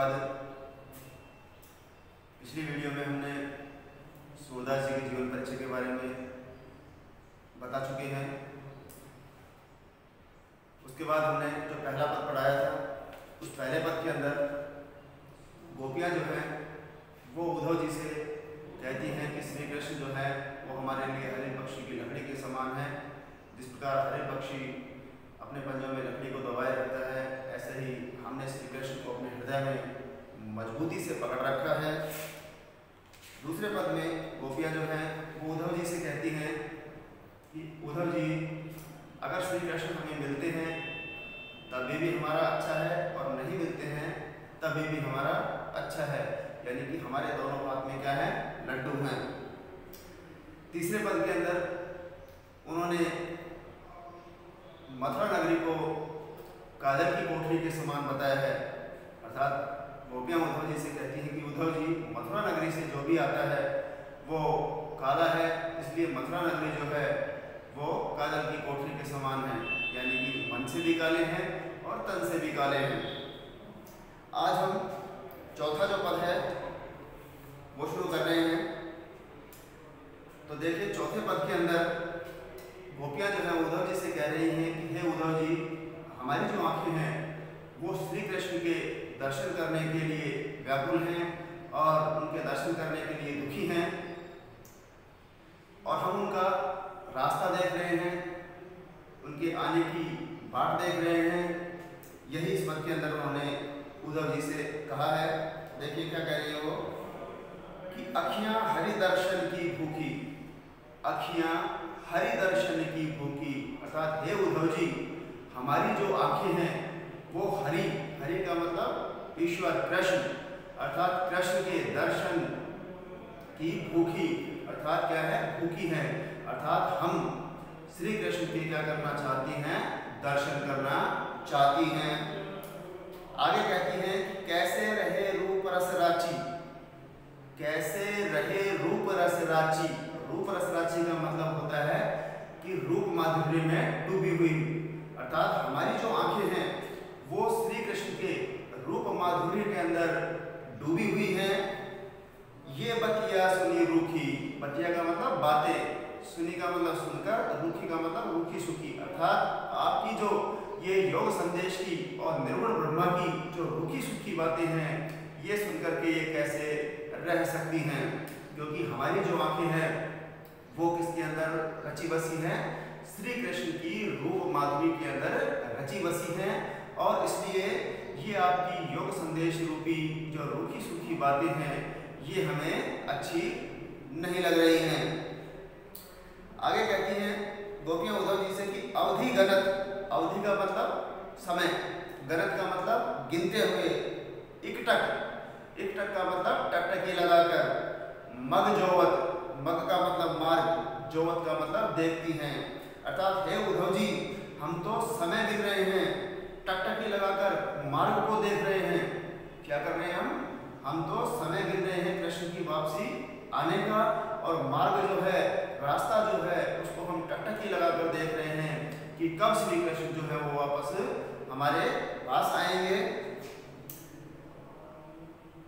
पद। पिछली वीडियो में हमने सूरदास जी के जीवन परिचय के बारे में बता चुके हैं। उसके बाद हमने जो पहला पद पढ़ाया था, उस पहले पद के अंदर गोपियाँ जो हैं वो उद्धव जी से कहती हैं कि श्री कृष्ण जो है वो हमारे लिए हरे पक्षी की लकड़ी के समान है। जिस प्रकार हरे पक्षी अपने पंजों में लकड़ी को दबाए रखता है, ऐसे ही हमने श्री कृष्ण को अपने हृदय में मजबूती से पकड़ रखा है। दूसरे पद में गोपियाँ जो हैं वो उद्धव जी से कहती हैं कि उद्धव जी, अगर श्री कृष्ण हमें मिलते हैं तभी भी हमारा अच्छा है, और नहीं मिलते हैं तभी भी हमारा अच्छा है, यानी कि हमारे दोनों हाथ में क्या है, लड्डू हैं। तीसरे पद के अंदर उन्होंने मथुरा नगरी को काजल की कोठरी के समान बताया है। अर्थात गोपियाँ उद्धव जी से कहती हैं कि उद्धव जी, मथुरा नगरी से जो भी आता है वो काला है, इसलिए मथुरा नगरी जो है वो काजल की कोठरी के समान है, यानी कि मन से भी काले हैं और तन से भी काले हैं। आज हम चौथा जो पद है वो शुरू कर रहे हैं। तो देखिए, चौथे पद के अंदर गोपियाँ जो है उद्धव जी से कह रही हैं कि हे उद्धव जी, हमारी जो आंखें हैं वो श्री कृष्ण के दर्शन करने के लिए व्याकुल हैं और उनके दर्शन करने के लिए दुखी हैं, और हम उनका रास्ता देख रहे हैं, उनके आने की बाट देख रहे हैं। यही इस पद के अंदर उन्होंने उद्धव जी से कहा है। देखिए क्या कह रही है वो, कि अखियां हरि दर्शन की भूखी, अखियां हरि दर्शन की भूखी। अर्थात हे उद्धव जी, हमारी जो आंखें हैं वो हरि, हरि का मतलब ईश्वर कृष्ण, अर्थात कृष्ण के दर्शन की भूखी, अर्थात क्या है, भूखी है। अर्थात हम श्री कृष्ण के क्या करना चाहती हैं, दर्शन करना चाहती हैं। आगे कहती हैं कि कैसे रहे रूप रस राची, कैसे रहे रूप रस राची। रूप रस राची का मतलब होता है कि रूप माधुर्य में डूबी हुई, अर्थात हमारी जो आंखें हैं वो श्री कृष्ण के रूप माधुर्य के अंदर डूबी हुई हैं। ये बतिया सुनी रूखी, बतिया का मतलब बातें, सुनी का मतलब सुनकर, रूखी का मतलब रूखी सुखी। अर्थात आपकी जो ये योग संदेश की और निर्गुण ब्रह्मा की जो रूखी सुखी बातें हैं, ये सुनकर के ये कैसे रह सकती हैं, क्योंकि हमारी जो आंखें हैं वो किसके अंदर रची बसी हैं, श्री कृष्ण की रूप माधुरी के अंदर रची बसी हैं। और इसलिए ये आपकी योग संदेश रूपी जो रूखी सुखी बातें हैं ये हमें अच्छी नहीं लग रही हैं। आगे कहती हैं गोपियाँ उद्धव जी से कि अवधि गणत, अवधि का मतलब समय, गणत का मतलब गिनते हुए, इकटक, इकटक का मतलब टकटकी लगाकर, मग जोवत, मग का मतलब मार्ग, जोवत का मतलब देखती हैं। अर्थात हे उद्धव जी, हम तो समय गिन रहे हैं, टकटकी लगाकर मार्ग को देख रहे हैं। क्या कर रहे हैं हम तो समय गिन रहे हैं कृष्ण की वापसी आने का, और मार्ग जो है, रास्ता जो है, उसको हम टकटकी लगाकर देख रहे हैं कि कब श्री कृष्ण जो है वो वापस हमारे पास आएंगे।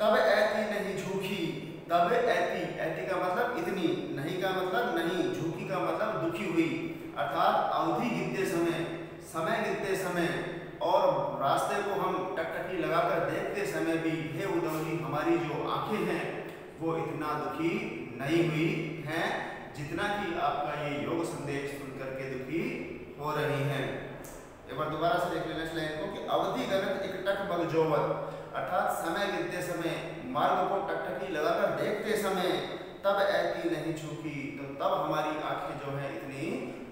तब ऐती नहीं झूठी, तब ऐती, ऐती का मतलब इतनी, नहीं का मतलब नहीं, झूठी का मतलब दुखी हुई। अर्थात अवधि गिनते समय, समय गिनते समय और रास्ते को हम टकटकी लगाकर देखते समय भी हे उद्धव जी, हमारी जो आंखें हैं वो इतना दुखी नहीं हुई हैं जितना कि आपका ये योग संदेश सुनकर के दुखी हो रही हैं। एक बार दोबारा से देख लेना इस लाइन को, कि अवधि गणत इकटक बग जोवत, अर्थात समय गिनते समय, मार्ग को टकटकी लगाकर देखते समय, तब ऐती नहीं झूठी, तो तब हमारी आंखें जो है इतनी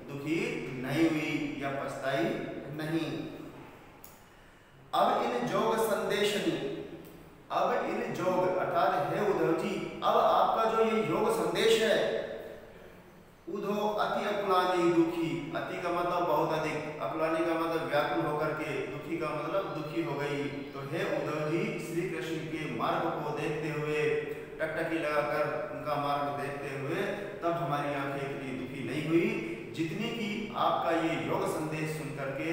दुखी नहीं हुई या पछताई नहीं। अब इन जोग संदेशनी, अब इन जोग, अर्थात हे उद्धव जी, अब आपका जो ये योग संदेश है, उधो अति अकुलानी दुखी, अति का मतलब बहुत अधिक, अकुलानी का मतलब व्याकुल होकर के, दुखी का मतलब दुखी हो गई। तो हे उद्धव जी, श्री कृष्ण के मार्ग को देखते हुए, टकटकी लगाकर उनका मार्ग देखते हुए, तब हमारी आंखें इतनी दुखी नहीं हुई जितनी कि आपका ये योग संदेश सुन करके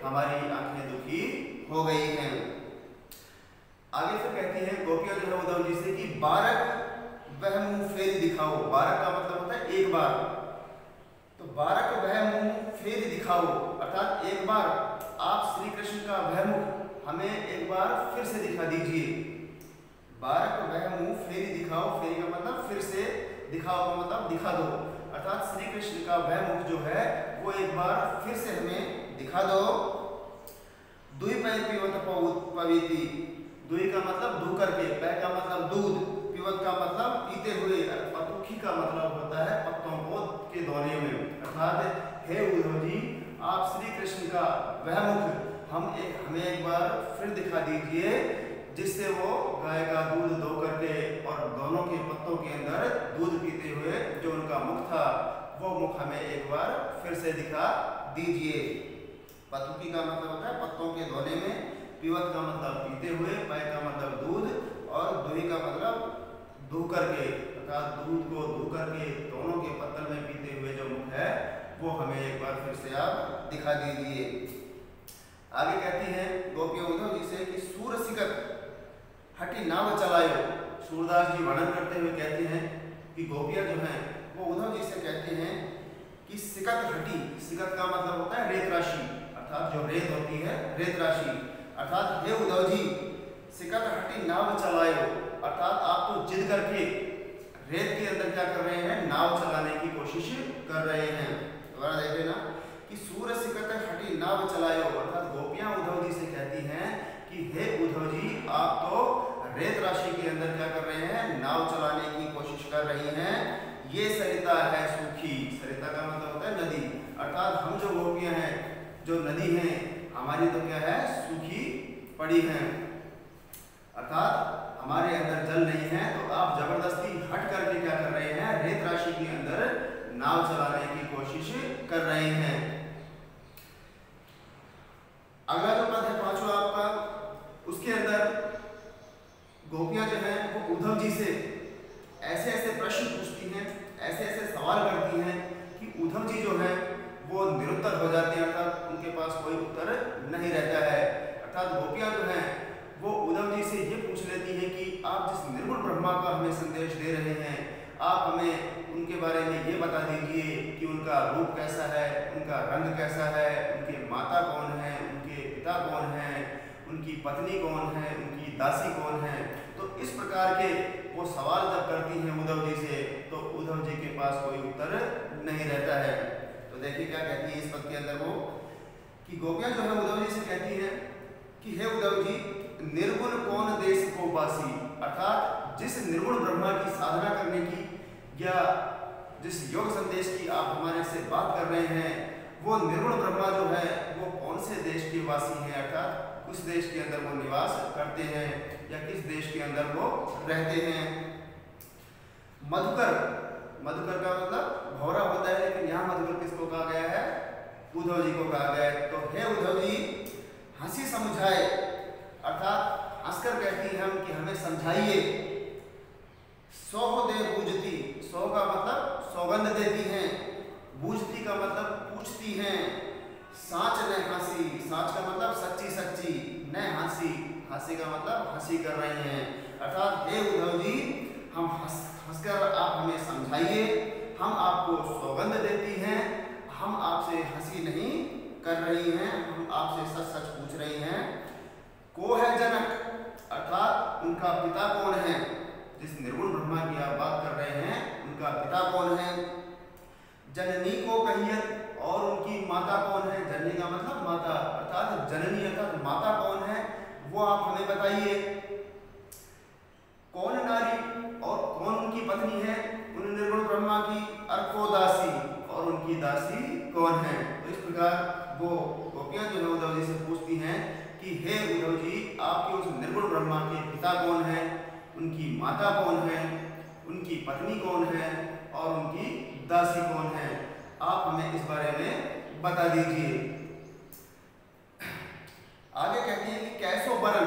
हमारी आंखें दुखी हो गई हैं। आगे फिर कहती हैं गोपियां जो है उद्धव जी से कि बारक वह मुंह फेरी दिखाओ। बारक का मतलब होता है एक बार, तो बारक वह मुंह फेरी दिखाओ अर्थात एक बार आप श्री कृष्ण का वह मुख हमें एक बार फिर से दिखा दीजिए। बारक वह मुंह फेरी दिखाओ, फेरी का मतलब फिर से, दिखाओ का मतलब दिखा दो, अर्थात श्री कृष्ण का वह मुख जो है वो एक बार फिर से हमें दिखा दो। दुई पै पीवत पवीति, दुई का मतलब दू करके, पै का मतलब दूध, पीवत का मतलब पीते हुए, पतुखी का मतलब होता है पत्तों को के धोने में, अर्थात हे उद्धव जी आप श्री कृष्ण का वह मुख हमें एक बार फिर दिखा दीजिए जिससे वो गाय का दूध धो करके और दोनों के पत्तों के अंदर दूध पीते हुए जो उनका मुख था वो मुख हमें एक बार फिर से दिखा दीजिए। पतुकी का मतलब होता है पत्तों के धोने में, पीवत का मतलब पीते हुए, पै का मतलब दूध और दुही का मतलब धो करके, अर्थात दूध को धो करके दोनों के पत्तल में पीते हुए जो मुख है वो हमें एक बार फिर से आप दिखा दीजिए। आगे कहती हैं गोपियां उद्धव जी से कि सूर सिकत हटी नाव चलायो। सूरदास जी वर्णन करते हुए कहते हैं कि गोपियां जो हैं वो उद्धव जी से कहते हैं कि सिकत हटी, सिकत का मतलब होता है रेत राशि, अर्थात जो रेत होती है रेत राशि, अर्थात हे उद्धव जी सिकत हटी नाव चलायो, अर्थात आप तो जिद करके रेत के अंदर क्या कर रहे हैं, नाव चलाने की कोशिश कर रहे हैं। दोबारा देख लेना कि सूर सिकत हटी नाव चलायो, अर्थात गोपियां उद्धव जी से कहती हैं कि हे उद्धव जी आप तो रेत राशि के अंदर क्या कर रहे हैं, नाव चलाने की कोशिश कर रही हैं। ये सरिता है सूखी, सरिता का मतलब होता है नदी, अर्थात हम जो गोपियां हैं जो नदी हैं हमारी तो क्या है सूखी पड़ी हैं, अर्थात हमारे अंदर जल नहीं है तो आप जबरदस्ती हट करके क्या कर रहे हैं, रेत राशि के अंदर नाव चलाने की कोशिश कर रहे हैं। अगला जो पद है पांचवा आपका, उसके अंदर गोपियां जो हैं वो उद्धव जी से ऐसे ऐसे प्रश्न पूछती हैं, ऐसे ऐसे सवाल करती हैं कि उद्धव जी जो हैं वो निरुत्तर हो जाते हैं, अर्थात उनके पास कोई उत्तर नहीं रहता है। अर्थात गोपियां जो हैं वो उद्धव जी से ये पूछ लेती हैं कि आप जिस निर्गुण ब्रह्मा का हमें संदेश दे रहे हैं आप हमें उनके बारे में ये बता दीजिए कि उनका रूप कैसा है, उनका रंग कैसा है, उनके माता कौन है, उनके पिता कौन है, उनकी पत्नी कौन है, उनकी दासी कौन है। तो इस प्रकार के वो सवाल जब करती हैं उद्धव जी से तो उद्धव जी के पास कोई उत्तर नहीं रहता है। तो देखिए क्या कहती है इस पद के अंदर वो कि गोपियां जो है उद्धव जी से कहती हैं कि हे उद्धव जी निर्गुण कौन देश को वासी, अर्थात जिस निर्गुण ब्रह्मा की साधना करने की या जिस योग संदेश की आप हमारे से बात कर रहे हैं वो निर्गुण ब्रह्मा जो है वो कौन से देश के वासी हैं, अर्थात उस देश के अंदर वो निवास करते हैं या किस देश के अंदर वो रहते हैं। मधुकर, मधुकर का मतलब भौरा होता है लेकिन यहाँ मधुकर किसको कहा गया है, उद्धव जी को कहा गया है। तो हे उद्धव जी हंसी समझाए, अर्थात हंसकर कहती है हम कि हमें समझाइए। सौ दे बूझती, सौ का मतलब सौगंध देती हैं, बूझती का मतलब पूछती हैं। साच न हंसी, साच का मतलब सच्ची सच्ची, न हंसी, हंसी का मतलब हंसी कर रहे हैं, अर्थात हे उद्धव जी हम हंसकर आप हमें समझाइए, हम आपको सौगंध देती हैं, हम आपसे हंसी नहीं कर रही हैं, हम आपसे सच सच पूछ रही हैं। को है जनक, अर्थात उनका पिता कौन है, जिस निर्गुण ब्रह्मा की आप बात कर रहे हैं उनका पिता कौन है। जननी को कहियत, और उनकी माता कौन है, जननी का मतलब माता, अर्थात जननी अर्थात माता कौन है वो आप हमें बताइए। कौन नारी और कौन उनकी पत्नी है उन निर्गुण ब्रह्मा की, अर्को दासी, और उनकी दासी कौन है। तो इस प्रकार वो गोपियां जो है उद्धव जी से पूछती हैं कि हे उद्धव जी आपके उस निर्गुण ब्रह्मा के पिता कौन है, उनकी माता कौन है, उनकी पत्नी कौन है और उनकी दासी कौन है, आप हमें इस बारे में बता दीजिए। आगे कहती है कि कैसो वर्ण,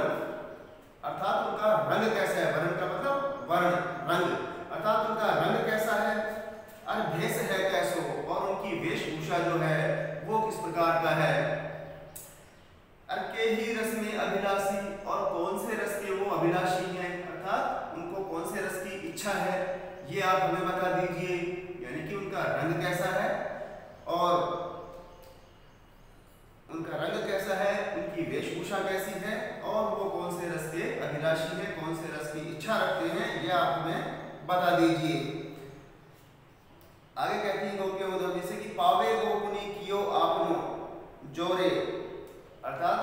अर्थात उनका रंग कैसा है, वर्ण का मतलब वर्ण रंग, अर्थात उनका रंग कैसा है। और भेष है कैसो, और उनकी वेशभूषा जो है वो किस प्रकार का है। के ही रस में अभिलाषी, और कौन से रस के वो अभिलाषी हैं, अर्थात उनको कौन से रस की इच्छा है ये आप हमें बता दीजिए, यानी कि उनका रंग कैसा है और उनका रंग कैसा है, उनकी वेशभूषा कैसी है और वो कौन से रस के अभिलाषी हैं, कौन से रस की इच्छा रखते हैं, ये आप हमें बता दीजिए। आगे कहती है गोपियां उद्धव जी से कि पावे गोपुनी कियो आपनो जोरे, अर्थात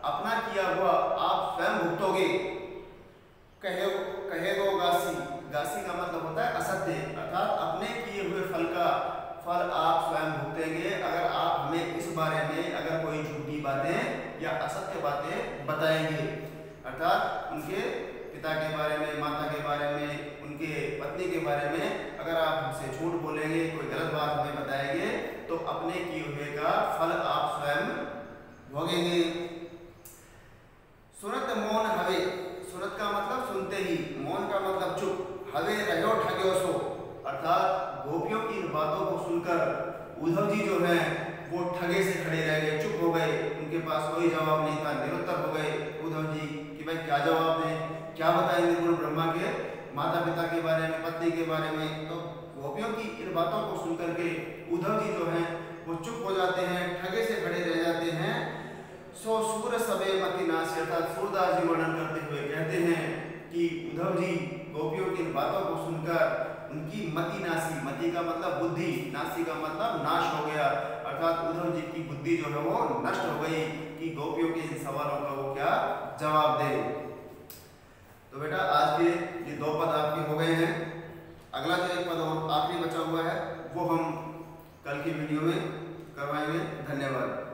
अपना किया हुआ आप स्वयं भुगतोगे। कहे गो गासी, गासी का मतलब होता है असत्य, अर्थात अपने किए हुए फल का फल आप स्वयं भुगतेंगे अगर आप हमें इस बारे में अगर कोई झूठी बातें या असत्य बातें बताएंगे। अर्थात उनके पिता के बारे में, माता के बारे में, उनके पत्नी के बारे में अगर आप हमसे झूठ बोलेंगे, कोई गलत बात हमें बताएंगे तो अपने किए हुए का फल आप स्वयं भोगेंगे। सुनत मौन हवे, सुनत का मतलब सुनते ही, मौन का मतलब चुप, हवे रहो ठग्यो सो, अर्थात गोपियों की इन बातों को सुनकर उद्धव जी जो हैं वो ठगे से खड़े रह गए, चुप हो गए, उनके पास कोई जवाब नहीं था, निरुत्तर हो गए उद्धव जी कि भाई क्या जवाब दें, क्या बताएं निर्गुण ब्रह्मा के माता पिता के बारे में, पत्नी के बारे में। तो गोपियों की इन बातों को सुनकर के उद्धव जी जो हैं वो चुप हो जाते हैं, ठगे से खड़े रह जाते हैं। सो सूर सबे मति नाश, अर्थात सूरदास जी वर्णन करते हुए कहते हैं कि उद्धव जी गोपियों की इन बातों को सुनकर उनकी मति नासी, मति का मतलब बुद्धि, नासी का मतलब नाश हो गया, अर्थात उद्धव जी की बुद्धि जो है वो नष्ट हो गई कि गोपियों के इन सवालों का वो क्या जवाब दे। तो बेटा आज के ये 2 पद आपके हो गए हैं। अगला जो एक पद और आखिरी बचा हुआ है वो हम कल की वीडियो में करवाएंगे। धन्यवाद।